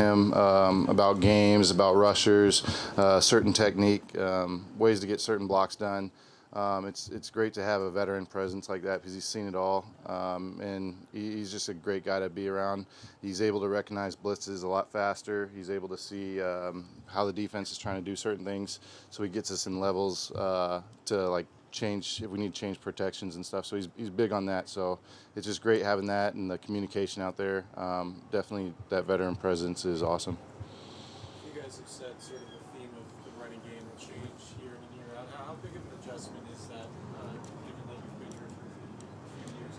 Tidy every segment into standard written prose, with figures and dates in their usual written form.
him about games, about rushers, certain technique, ways to get certain blocks done. It's great to have a veteran presence like that because he's seen it all, and he's just a great guy to be around. He's able to recognize blitzes a lot faster. He's able to see how the defense is trying to do certain things, so he gets us in levels to like change if we need to change protections and stuff. So he's big on that. So it's just great having that and the communication out there. Definitely that veteran presence is awesome. You guys have said sort of the theme of the running game will change year in and year out. How big of an adjustment is that, given that you've been here for a few years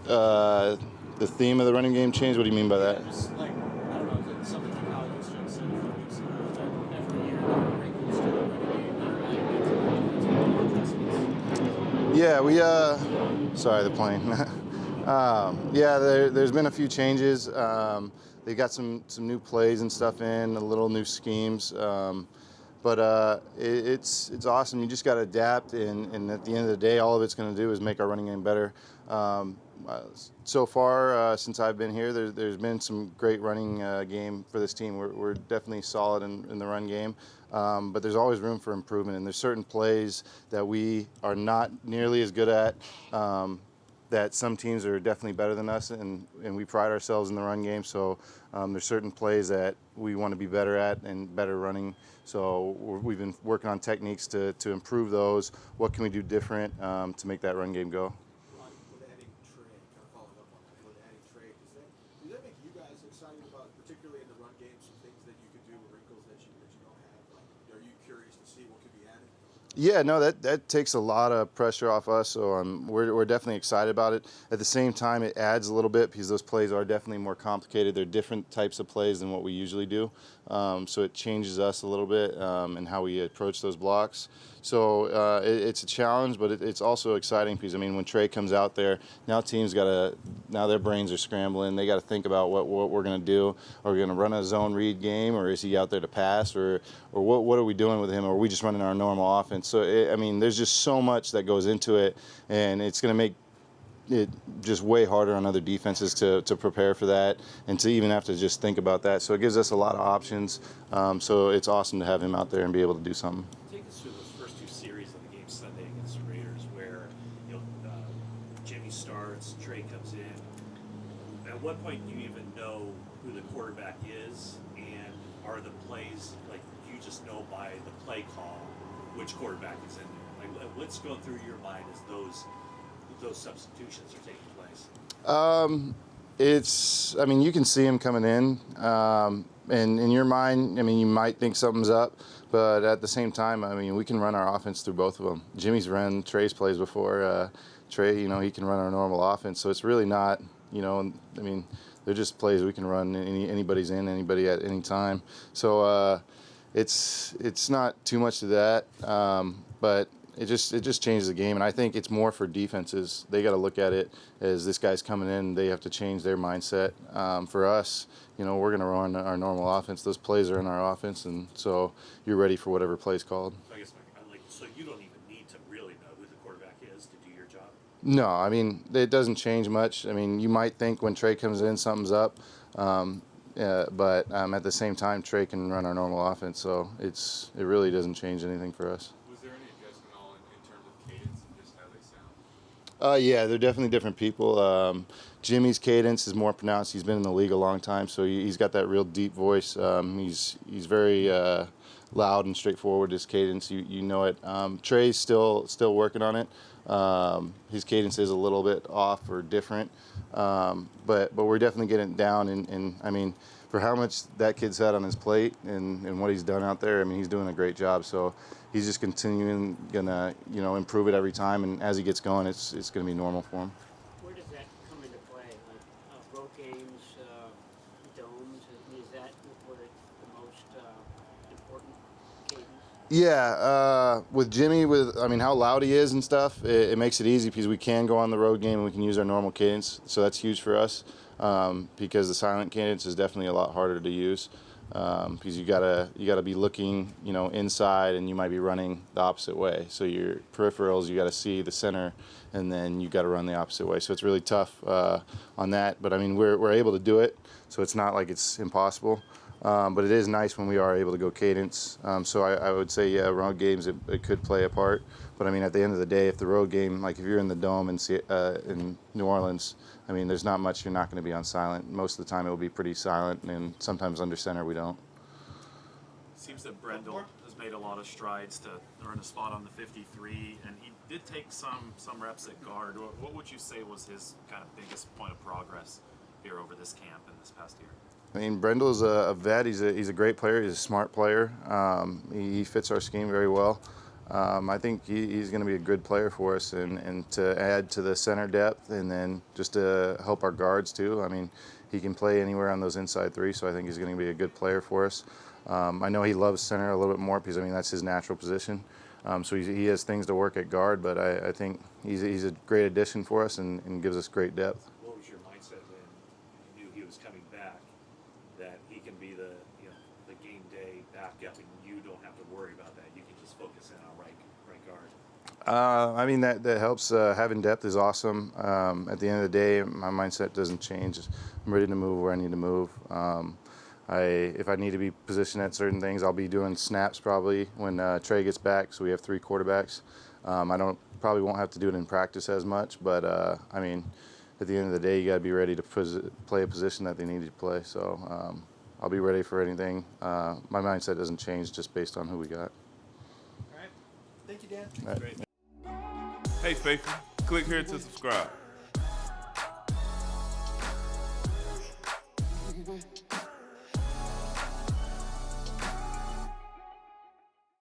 now? The theme of the running game change. What do you mean by that? Just like, I don't know, something like Alex just said a few weeks ago that every year there are wrinkles to the running game that are added into the offense and adjustments. Yeah, we sorry, the plane. Yeah, there's been a few changes. They got some new plays and stuff in, a little new schemes. But it's awesome. You just got to adapt, and at the end of the day, all of it's going to do is make our running game better. So far, since I've been here, there's been some great running game for this team. We're definitely solid in the run game, but there's always room for improvement. And there's certain plays that we are not nearly as good at. That some teams are definitely better than us, and we pride ourselves in the run game. So there's certain plays that we want to be better at and better running. So we've been working on techniques to improve those. What can we do different to make that run game go? With adding Trey, kind of following up on that, with adding Trey, does that make you guys excited about, particularly in the run game, some things that you could do, wrinkles that you don't have? Like, are you curious to see what could be added? Yeah, no, that takes a lot of pressure off us, so we're definitely excited about it. At the same time, it adds a little bit because those plays are definitely more complicated. They're different types of plays than what we usually do, so it changes us a little bit in how we approach those blocks. So it's a challenge, but it's also exciting because, I mean, when Trey comes out there, now teams now their brains are scrambling. They got to think about what we're going to do. Are we going to run a zone read game, or is he out there to pass, or what are we doing with him, or are we just running our normal offense? So, I mean, there's just so much that goes into it, and it's going to make it just way harder on other defenses to prepare for that and to even have to just think about that. So it gives us a lot of options. So it's awesome to have him out there and be able to do something. Take us through those first two series of the game Sunday against the Raiders, where Jimmy starts, Trey comes in. At what point do you even know who the quarterback is, and are the plays like you just know by the play call which quarterback is in there? Like, what's going through your mind as those substitutions are taking place? I mean, you can see him coming in, and in your mind, I mean, you might think something's up, but at the same time, I mean, we can run our offense through both of them. Jimmy's run Trey's plays before. Trey, he can run our normal offense, so it's really not, I mean, they're just plays we can run. Anybody's in, anybody at any time. So it's not too much to that, but it just changes the game, and I think it's more for defenses. They got to look at it as this guy's coming in. They have to change their mindset. For us, we're going to run our normal offense. Those plays are in our offense, and so you're ready for whatever play's called. So I guess so you don't even need to really know who the quarterback is to do your job? No, I mean, it doesn't change much. I mean, you might think when Trey comes in something's up, but at the same time, Trey can run our normal offense, so it really doesn't change anything for us. Was there any adjustment at all in terms of cadence and just how they sound? Yeah, they're definitely different people. Jimmy's cadence is more pronounced. He's been in the league a long time, so he's got that real deep voice. He's very loud and straightforward, his cadence. You know it. Trey's still working on it. His cadence is a little bit off or different, but we're definitely getting it down. And I mean, for how much that kid's had on his plate and what he's done out there, I mean, he's doing a great job. So he's just gonna improve it every time. And as he gets going, it's gonna be normal for him. Where does that come into play? Like road games, domes, is that where it's the most important cadence? Yeah, with Jimmy, how loud he is and stuff, it makes it easy because we can go on the road game and we can use our normal cadence. So that's huge for us because the silent cadence is definitely a lot harder to use because you gotta be looking, inside, and you might be running the opposite way. So your peripherals, you got to see the center, and then you got to run the opposite way. So it's really tough on that. But I mean, we're able to do it. so it's not like it's impossible. But it is nice when we are able to go cadence. So I would say, yeah, road games, it could play a part. But I mean, at the end of the day, if the road game, like if you're in the Dome in New Orleans, I mean, there's not much you're not going to be on silent. Most of the time it will be pretty silent, and sometimes under center we don't. Seems that Brendel has made a lot of strides to earn a spot on the 53, and he did take some reps at guard. What would you say was his kind of biggest point of progress here over this camp and this past year? I mean, Brendel's a vet. He's a great player. He's a smart player. He fits our scheme very well. I think he's going to be a good player for us, and to add to the center depth, and then just to help our guards too. I mean, he can play anywhere on those inside three, so I think he's going to be a good player for us. I know he loves center a little bit more because I mean that's his natural position. So he has things to work at guard, but I think he's a great addition for us and gives us great depth. What was your mindset when you knew he was coming back, that he can be the game day backup and you don't have to worry about that? You can just focus in on right guard. I mean, that helps. Having depth is awesome. At the end of the day, my mindset doesn't change. I'm ready to move where I need to move. If I need to be positioned at certain things, I'll be doing snaps probably when Trey gets back. So we have 3 quarterbacks. I probably won't have to do it in practice as much, but I mean, at the end of the day, you got to be ready to play a position that they need to play. So I'll be ready for anything. My mindset doesn't change just based on who we got. All right. Thank you, Dan. All right. Great. Hey, faithful, click here to subscribe.